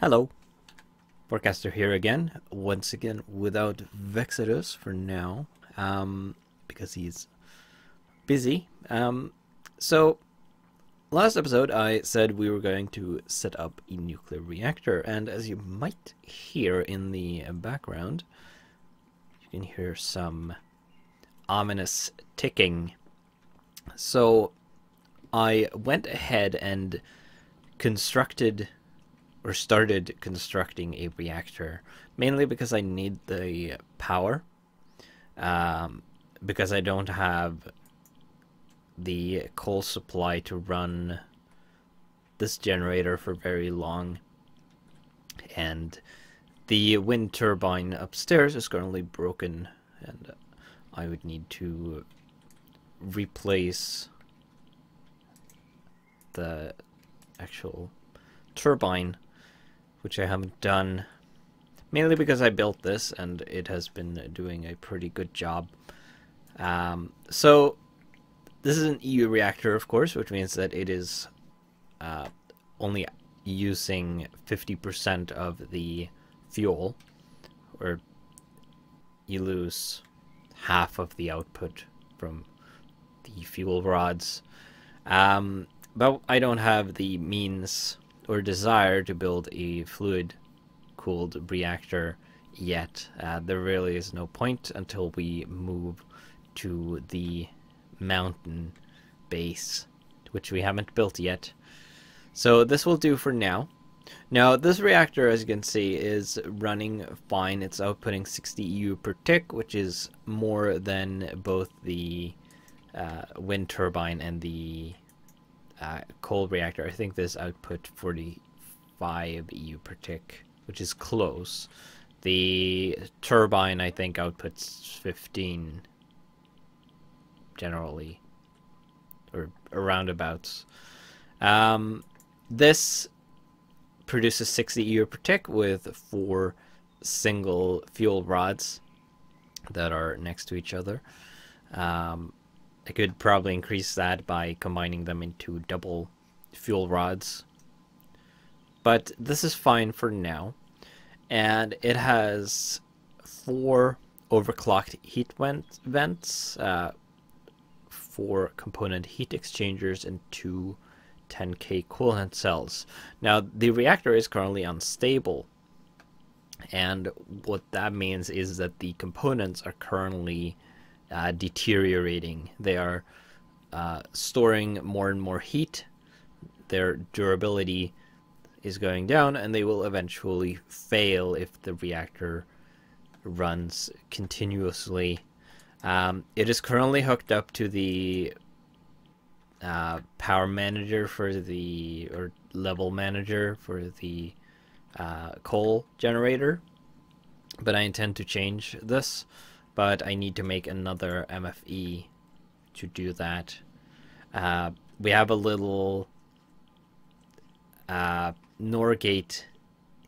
Hello, Forecaster here again, once again without Vexidus for now, because he's busy. So, last episode I said we were going to set up a nuclear reactor, and as you might hear in the background, you can hear some ominous ticking. So, I went ahead and started constructing a reactor, mainly because I need the power, because I don't have the coal supply to run this generator for very long, and the wind turbine upstairs is currently broken, and I would need to replace the actual turbine, which I haven't done, mainly because I built this and it has been doing a pretty good job. So this is an EU reactor, of course, which means that it is only using 50% of the fuel, or you lose half of the output from the fuel rods. But I don't have the means or desire to build a fluid-cooled reactor yet. There really is no point until we move to the mountain base, which we haven't built yet. So this will do for now. Now, this reactor, as you can see, is running fine. It's outputting 60 EU per tick, which is more than both the wind turbine and the coal reactor. I think this output 45 EU per tick, which is close. The turbine, I think, outputs 15 generally, or roundabouts. This produces 60 EU per tick with 4 single fuel rods that are next to each other. I could probably increase that by combining them into double fuel rods. But this is fine for now. And it has 4 overclocked heat vents, 4 component heat exchangers, and 2 10K coolant cells. Now, the reactor is currently unstable. And what that means is that the components are currently deteriorating. They are storing more and more heat. Their durability is going down, and they will eventually fail if the reactor runs continuously. It is currently hooked up to the power manager for the, or level manager for the coal generator, but I intend to change this. But I need to make another MFE to do that. We have a little NOR gate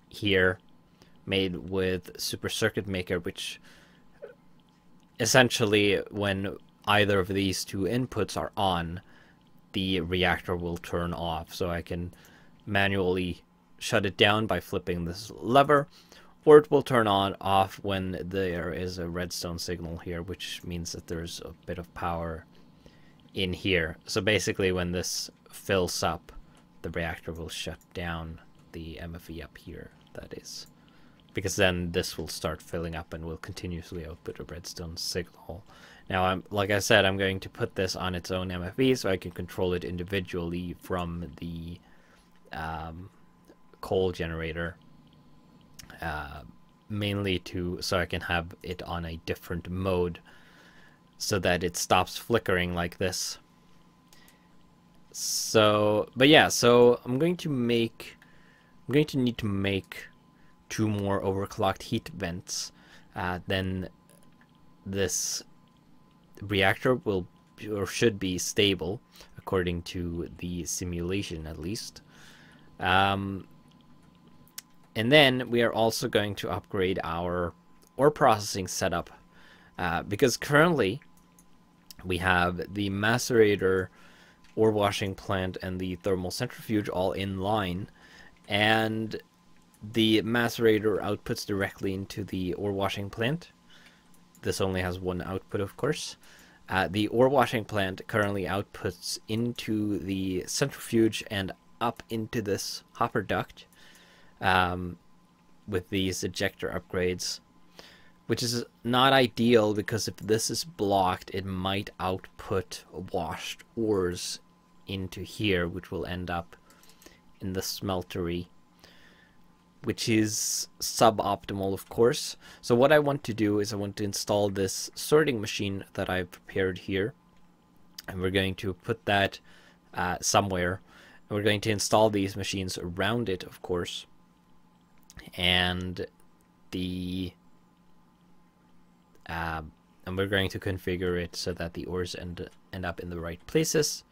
here made with Super Circuit Maker, which essentially, when either of these two inputs are on, the reactor will turn off. So I can manually shut it down by flipping this lever, or it will turn off when there is a redstone signal here, which means that there's a bit of power in here. So basically, when this fills up, the reactor will shut down the MFE up here, that is. Because then this will start filling up and will continuously output a redstone signal. Now, like I said, I'm going to put this on its own MFE so I can control it individually from the coal generator. Mainly so I can have it on a different mode so that it stops flickering like this. So, but yeah, so I'm going to need to make 2 more overclocked heat vents. Then this reactor will, or should be, stable according to the simulation at least. And then we are also going to upgrade our ore processing setup, because currently we have the macerator, ore washing plant, and the thermal centrifuge all in line, and The macerator outputs directly into the ore washing plant. This only has one output, of course. The ore washing plant currently outputs into the centrifuge and up into this hopper duct with these ejector upgrades, which is not ideal because if this is blocked, it might output washed ores into here, which will end up in the smeltery, which is suboptimal, of course. So what I want to do is I want to install this sorting machine that I've prepared here, and we're going to put that somewhere, and we're going to install these machines around it, of course, and we're going to configure it so that the ores end up in the right places,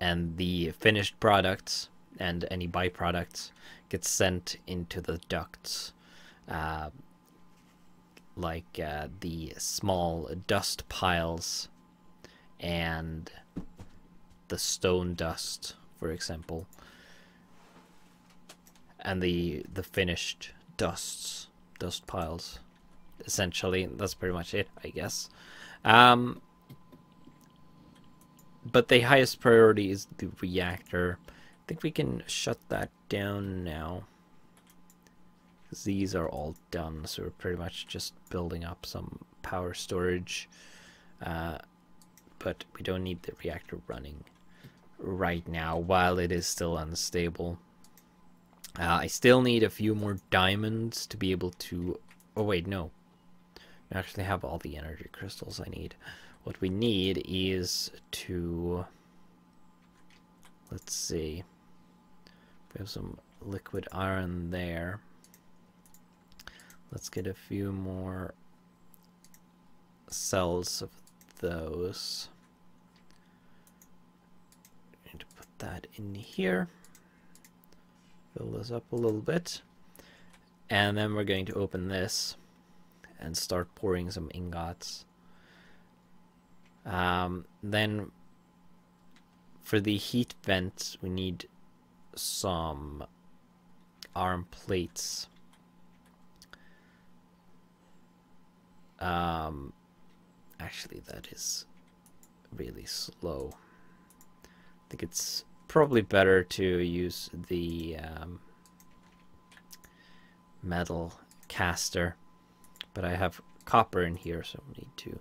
and the finished products and any byproducts get sent into the ducts, like the small dust piles and the stone dust, for example, and the finished dust piles. Essentially, that's pretty much it, I guess. But the highest priority is the reactor. I think we can shut that down now, because these are all done, so we're pretty much just building up some power storage, but we don't need the reactor running right now while it is still unstable. I still need a few more diamonds to be able to... Oh wait, no. I actually have all the energy crystals I need. What we need is to... Let's see. We have some liquid iron there. Let's get a few more cells of those. I need to put that in here. Fill this up a little bit. And then we're going to open this and start pouring some ingots. Then for the heat vents, we need some arm plates. Actually, that is really slow. I think it's probably better to use the metal caster, but I have copper in here, so we need to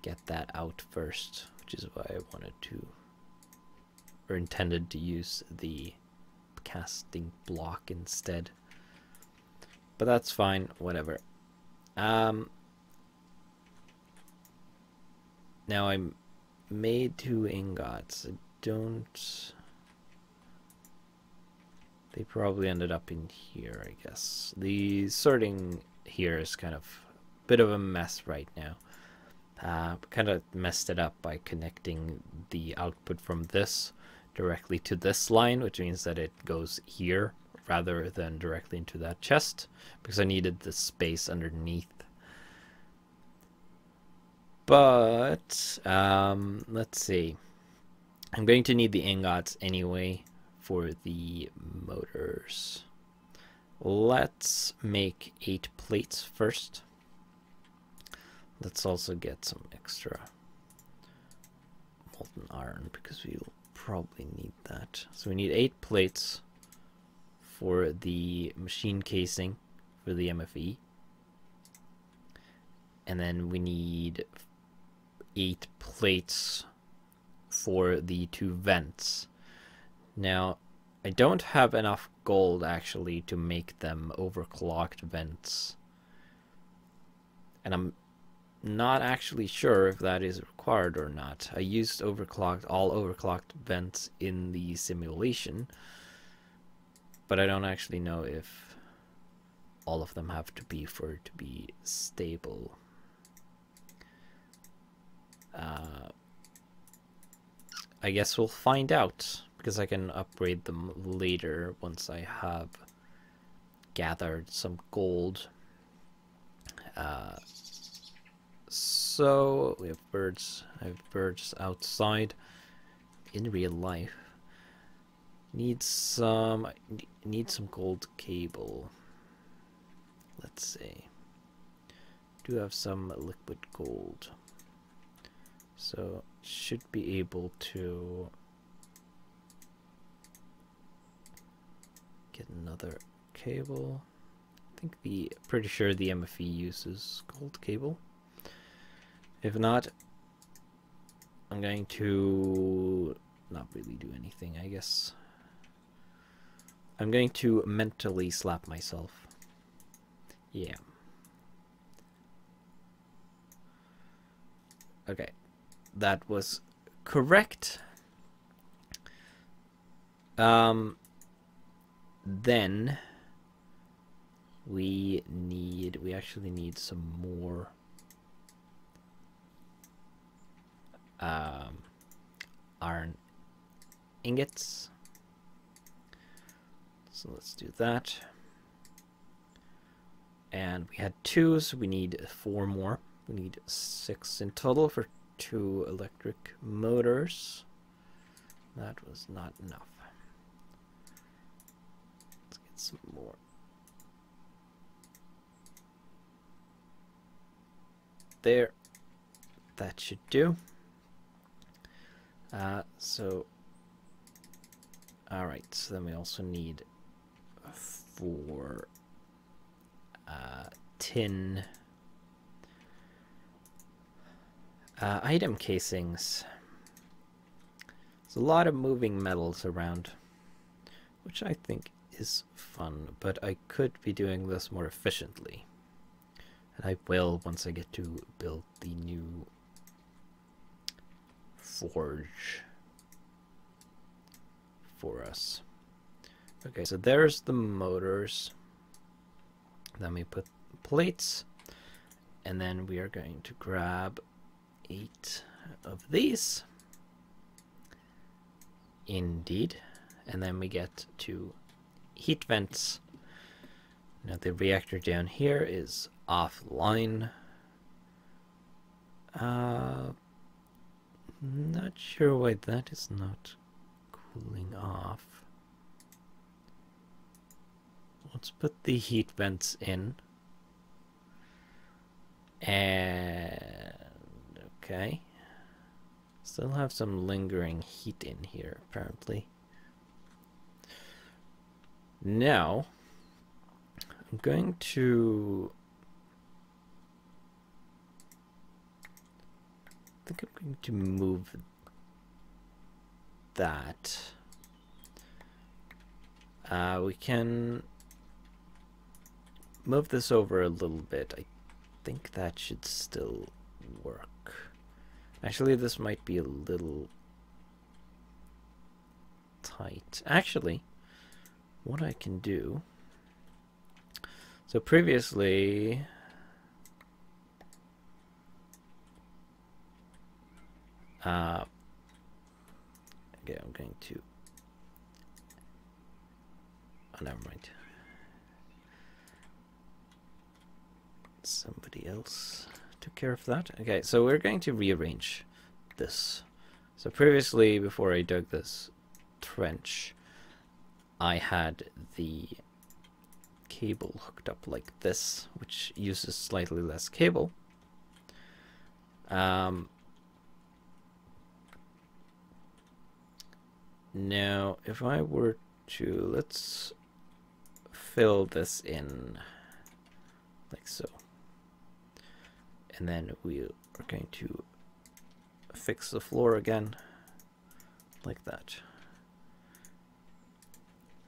get that out first, which is why I wanted to, or intended to, use the casting block instead. But that's fine, whatever. Now I made 2 ingots. I don't... They probably ended up in here, I guess. The sorting here is kind of a bit of a mess right now. Kind of messed it up by connecting the output from this directly to this line, which means that it goes here rather than directly into that chest, because I needed the space underneath. But let's see. I'm going to need the ingots anyway for the motors. Let's make 8 plates first. Let's also get some extra molten iron, because we will probably need that. So we need 8 plates for the machine casing for the MFE. And then we need 8 plates for the 2 vents. Now, I don't have enough gold actually to make them overclocked vents. And I'm not actually sure if that is required or not. I used all overclocked vents in the simulation, but I don't actually know if all of them have to be for it to be stable. I guess we'll find out, because I can upgrade them later once I have gathered some gold. So we have birds. I have birds outside in real life. Need some gold cable. Let's see. Do have some liquid gold. So should be able to get another cable. I think pretty sure the MFE uses gold cable. If not, I'm going to not really do anything, I guess. I'm going to mentally slap myself. Yeah. Okay. That was correct. Then we actually need some more iron ingots. So let's do that. And we had 2, so we need 4 more. We need 6 in total for 2 electric motors. That was not enough. Let's get some more. There. That should do. Alright, so then we also need 4 tin item casings. There's a lot of moving metals around, which I think is fun, but I could be doing this more efficiently. And I will once I get to build the new forge for us. Okay, so there's the motors. Then we put plates, and then we are going to grab 8 of these. Indeed. And then we get to heat vents. Now the reactor down here is offline. Not sure why that is not cooling off. Let's put the heat vents in. And okay. Still have some lingering heat in here, apparently. Now, I'm going to... I think I'm going to move that. We can move this over a little bit. I think that should still work. Actually, this might be a little tight. Actually, what I can do... So previously... okay, I'm going to... Oh, never mind. Somebody else took care of that. Okay, so we're going to rearrange this. So previously, before I dug this trench, I had the cable hooked up like this, which uses slightly less cable. Now, if I were to, let's fill this in like so. And then we are going to fix the floor again like that.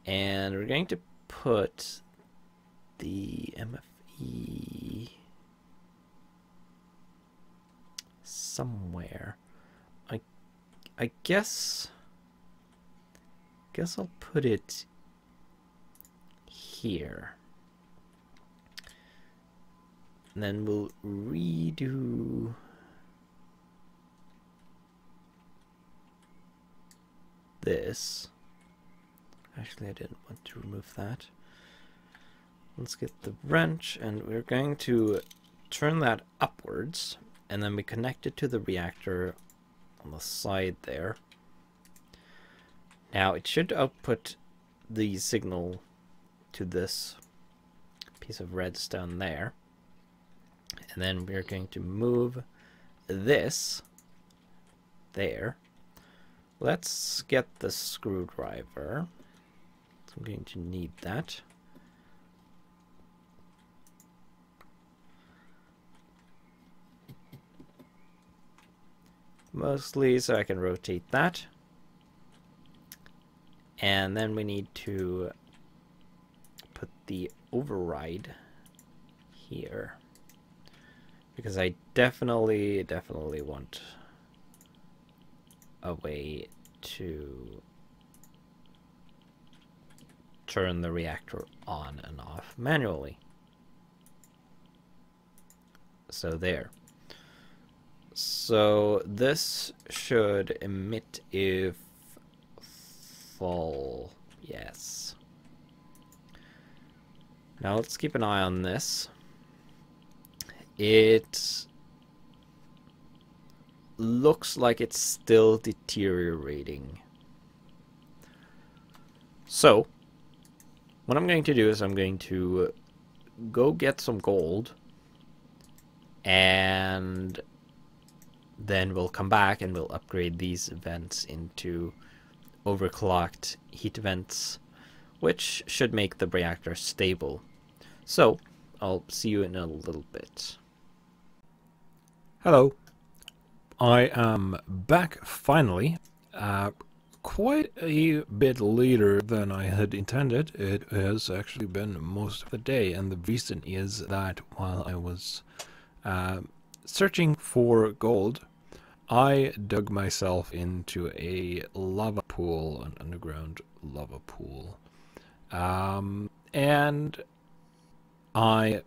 And we're going to put the MFE somewhere. I guess I'll put it here. And then we'll redo this. Actually, I didn't want to remove that. Let's get the wrench, and we're going to turn that upwards, and then we connect it to the reactor on the side there. Now it should output the signal to this piece of redstone there. And then we're going to move this there. Let's get the screwdriver. So I'm going to need that. Mostly so I can rotate that. And then we need to put the override here. Because I definitely want a way to turn the reactor on and off manually. So there. So this should emit if full. Yes. Now let's keep an eye on this. It looks like it's still deteriorating. So what I'm going to do is I'm going to go get some gold, and then we'll come back and we'll upgrade these vents into overclocked heat vents, which should make the reactor stable. So I'll see you in a little bit. Hello, I am back finally. Quite a bit later than I had intended. It has actually been most of the day, and the reason is that while I was searching for gold, I dug myself into a lava pool, an underground lava pool. And I,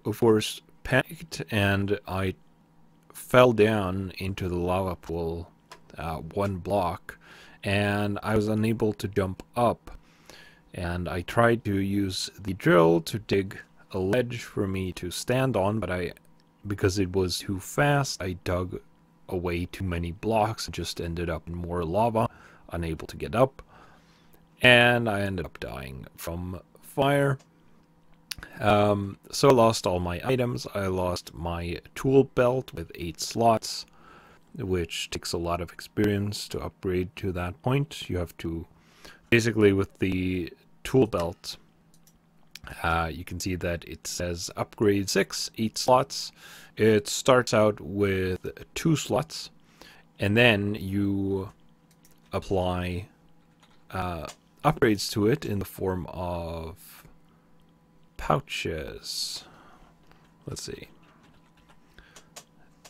of course, panicked, and I fell down into the lava pool one block, and I was unable to jump up. And I tried to use the drill to dig a ledge for me to stand on, but because it was too fast, I dug away too many blocks and just ended up in more lava, unable to get up, and I ended up dying from fire. So I lost all my items. I lost my tool belt with 8 slots, which takes a lot of experience to upgrade to that point. You have to, basically with the tool belt, you can see that it says upgrade 6, 8 slots. It starts out with 2 slots, and then you apply upgrades to it in the form of pouches. Let's see.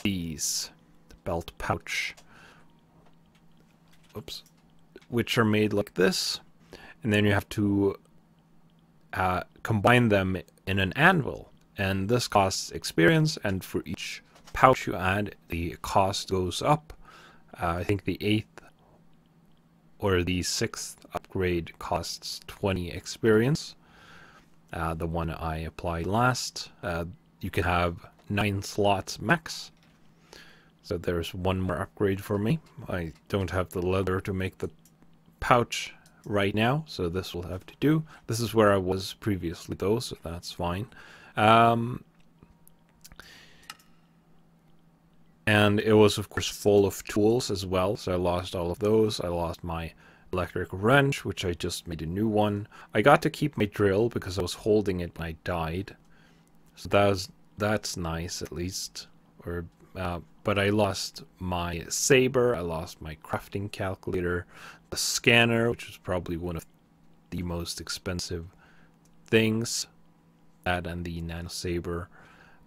These, the belt pouch. Oops. Which are made like this, and then you have to combine them in an anvil, and this costs experience, and for each pouch you add, the cost goes up. I think the 8th or the 6th upgrade costs 20 experience. The one I applied last, you can have 9 slots max. So there's one more upgrade for me. I don't have the leather to make the pouch right now, so this will have to do. This is where I was previously though, so that's fine. And it was of course full of tools as well, so I lost all of those. I lost my electric wrench, which I just made a new one. I got to keep my drill because I was holding it when I died, so that's nice at least. Or but I lost my saber, I lost my crafting calculator, the scanner, which was probably one of the most expensive things, that and the nano saber.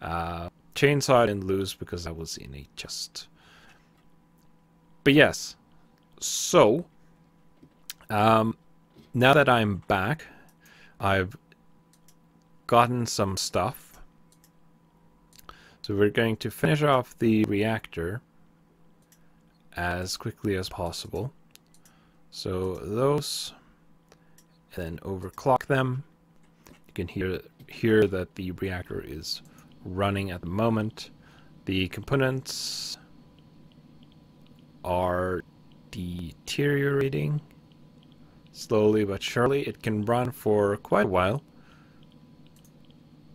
Chainsaw I didn't lose because I was in a chest. But yes, so now that I'm back, I've gotten some stuff. So we're going to finish off the reactor as quickly as possible. So those, and then overclock them. You can hear that the reactor is running at the moment. The components are deteriorating. slowly but surely. It can run for quite a while,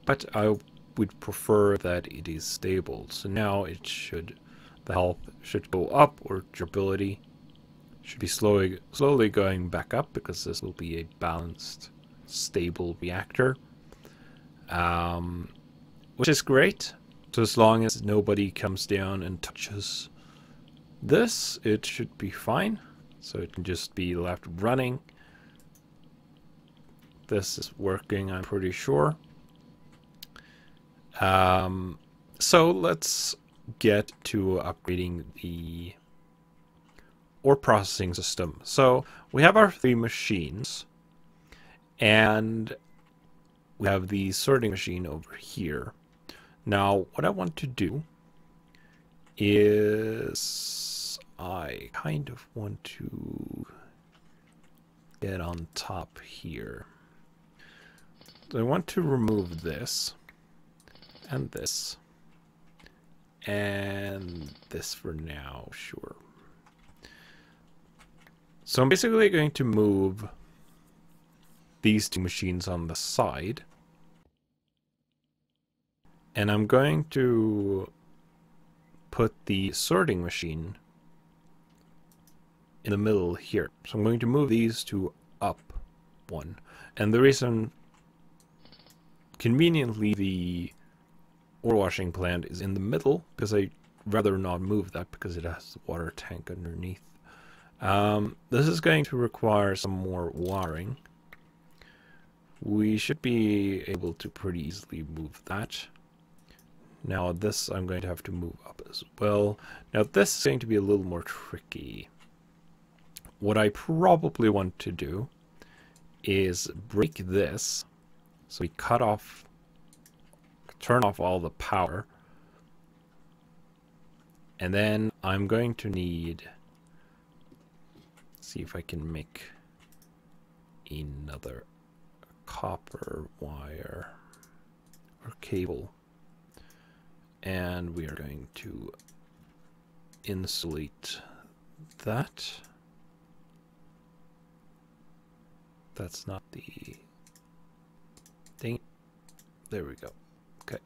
but I would prefer that it is stable. So now it should, the health should go up, or durability should be slowly going back up, because this will be a balanced, stable reactor, which is great. So as long as nobody comes down and touches this, it should be fine. So it can just be left running. This is working, I'm pretty sure. So let's get to upgrading the ore processing system. So we have our 3 machines, and we have the sorting machine over here. Now, what I want to do is I kind of want to get on top here. So I want to remove this and this and this for now, sure. So I'm basically going to move these 2 machines on the side, and I'm going to put the sorting machine in the middle here. So I'm going to move these 2 up 1. And the reason, conveniently, the ore washing plant is in the middle, because I'd rather not move that, because it has the water tank underneath. This is going to require some more wiring. We should be able to pretty easily move that. Now this I'm going to have to move up as well. Now this is going to be a little more tricky. What I probably want to do is break this. So we turn off all the power. And then I'm going to need, see if I can make another copper wire or cable. And we are going to insulate that. That's not the thing. There we go. Okay.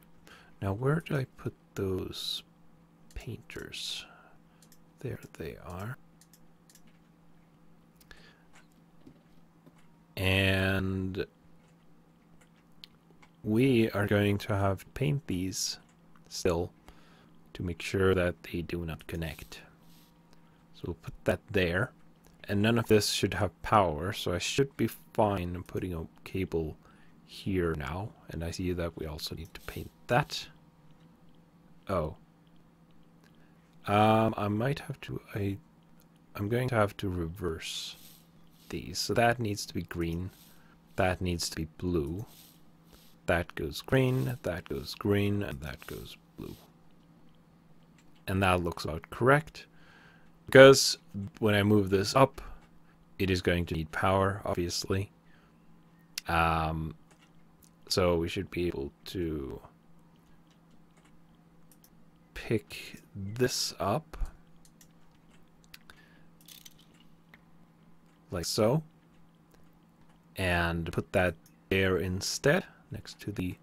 Now where did I put those painters? There they are. And we are going to have to paint these still to make sure that they do not connect. So we'll put that there. And none of this should have power, so I should be fine putting a cable here now. And I see that we also need to paint that. Oh. I might have to, I'm going to have to reverse these. So that needs to be green. That needs to be blue. That goes green, that goes green, and that goes blue. And that looks about correct. Because when I move this up, it is going to need power, obviously. So we should be able to pick this up. Like so. And put that there instead, next to the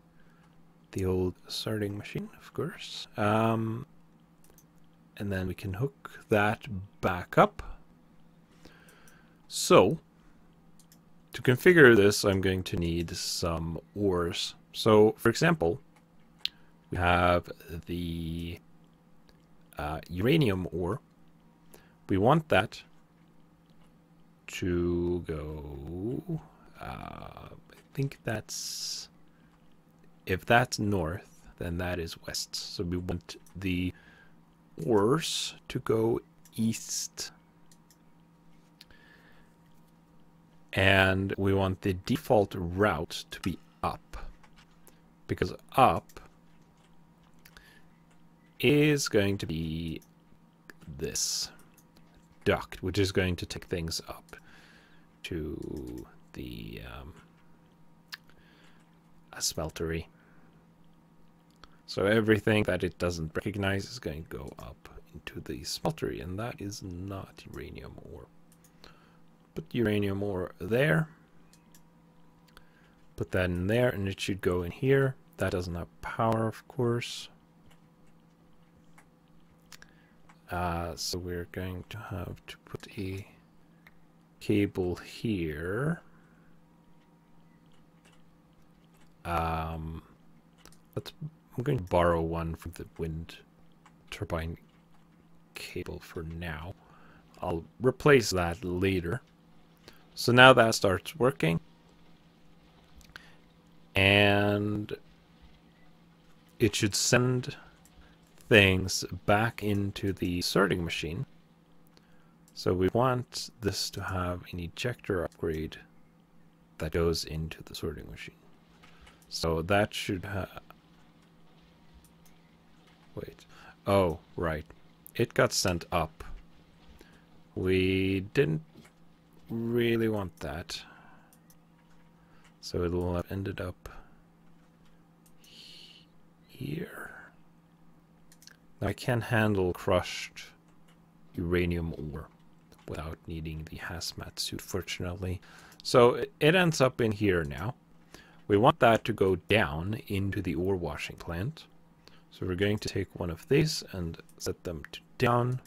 old sorting machine, of course. And then we can hook that back up. So, to configure this, I'm going to need some ores. So, for example, we have the uranium ore. We want that to go, I think that's, if that's north, then that is west. So we want the ores to go east. And we want the default route to be up. Because up is going to be this duct, which is going to take things up to the smeltery. So everything that it doesn't recognize is going to go up into the smeltery, and that is not uranium ore. Put uranium ore there. Put that in there, and it should go in here. That doesn't have power, of course. So we're going to have to put a cable here. I'm going to borrow one from the wind turbine cable for now. I'll replace that later. So now that starts working. And it should send things back into the sorting machine. So we want this to have an ejector upgrade that goes into the sorting machine. So that should have... Wait. Oh, right. It got sent up. We didn't really want that. So it'll have ended up here. Now I can handle crushed uranium ore without needing the hazmat suit, fortunately. So it ends up in here now. We want that to go down into the ore washing plant. So we're going to take one of these and set them to down.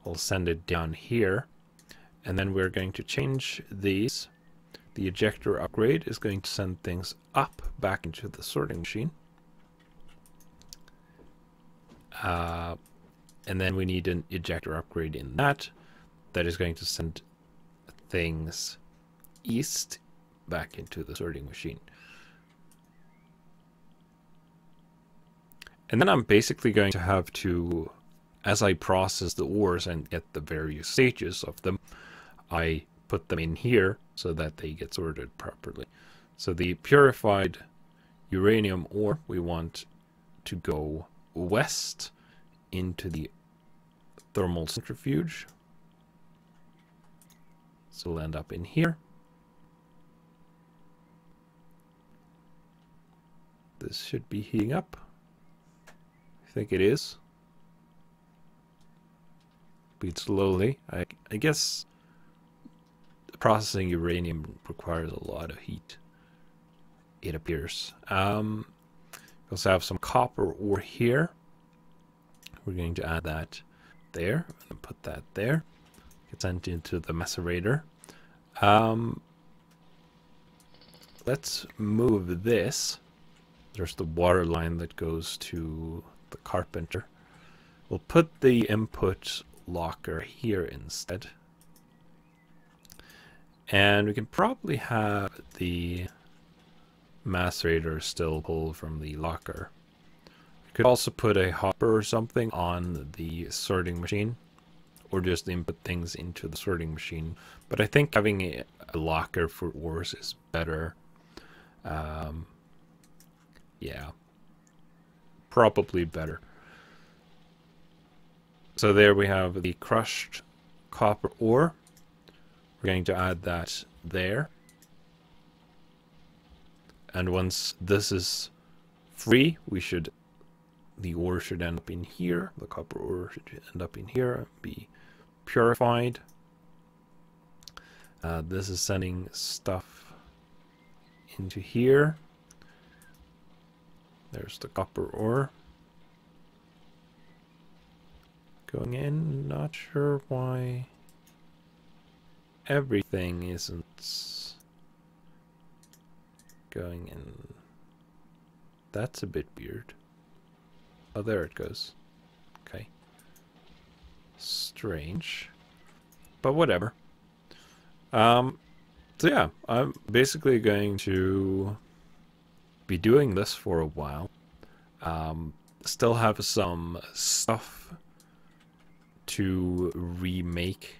We'll send it down here. And then we're going to change these. The ejector upgrade is going to send things up back into the sorting machine. And then we need an ejector upgrade in that. That is going to send things east back into the sorting machine. And then I'm basically going to have to, as I process the ores and get the various stages of them, I put them in here so that they get sorted properly. So the purified uranium ore, we want to go west into the thermal centrifuge. So it'll end up in here. This should be heating up. I think it is. But slowly. I guess processing uranium requires a lot of heat, it appears. We also have some copper ore here. We're going to add that there and put that there. Get sent into the macerator. Let's move this. There's the water line that goes to the carpenter. We'll put the input locker here instead. And we can probably have the macerator still pull from the locker. We could also put a hopper or something on the sorting machine, or just input things into the sorting machine. But I think having a locker for ores is better. Yeah, probably better. So there we have the crushed copper ore. We're going to add that there. And once this is free, the ore should end up in here. The copper ore should end up in here and be purified. This is sending stuff into here. There's the copper ore going in. Not sure why everything isn't going in. That's a bit weird. Oh, there it goes. Okay. Strange. But whatever. So yeah, I'm basically going to be doing this for a while. Still have some stuff to remake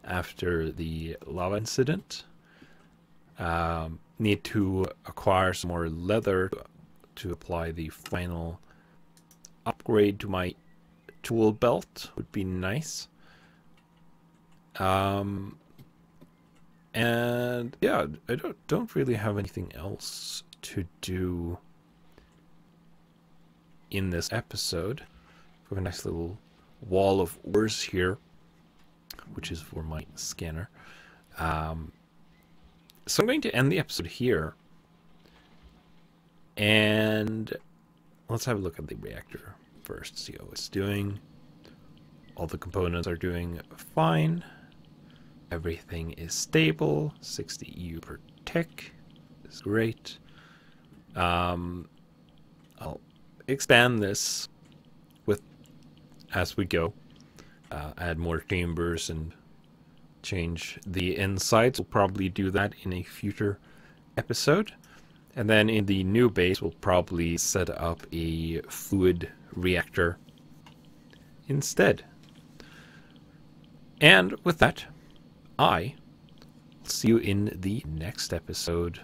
after the lava incident. Need to acquire some more leather to apply the final upgrade to my tool belt. Would be nice. And yeah, I don't really have anything else to do in this episode. We have a nice little wall of ores here. which is for my scanner. So I'm going to end the episode here. And let's have a look at the reactor first, see how it's doing. All the components are doing fine. Everything is stable. 60 EU per tick is great. I'll expand this as we go. Add more chambers and change the insides. We'll probably do that in a future episode. And then in the new base, we'll probably set up a fluid reactor instead. And with that, I will see you in the next episode.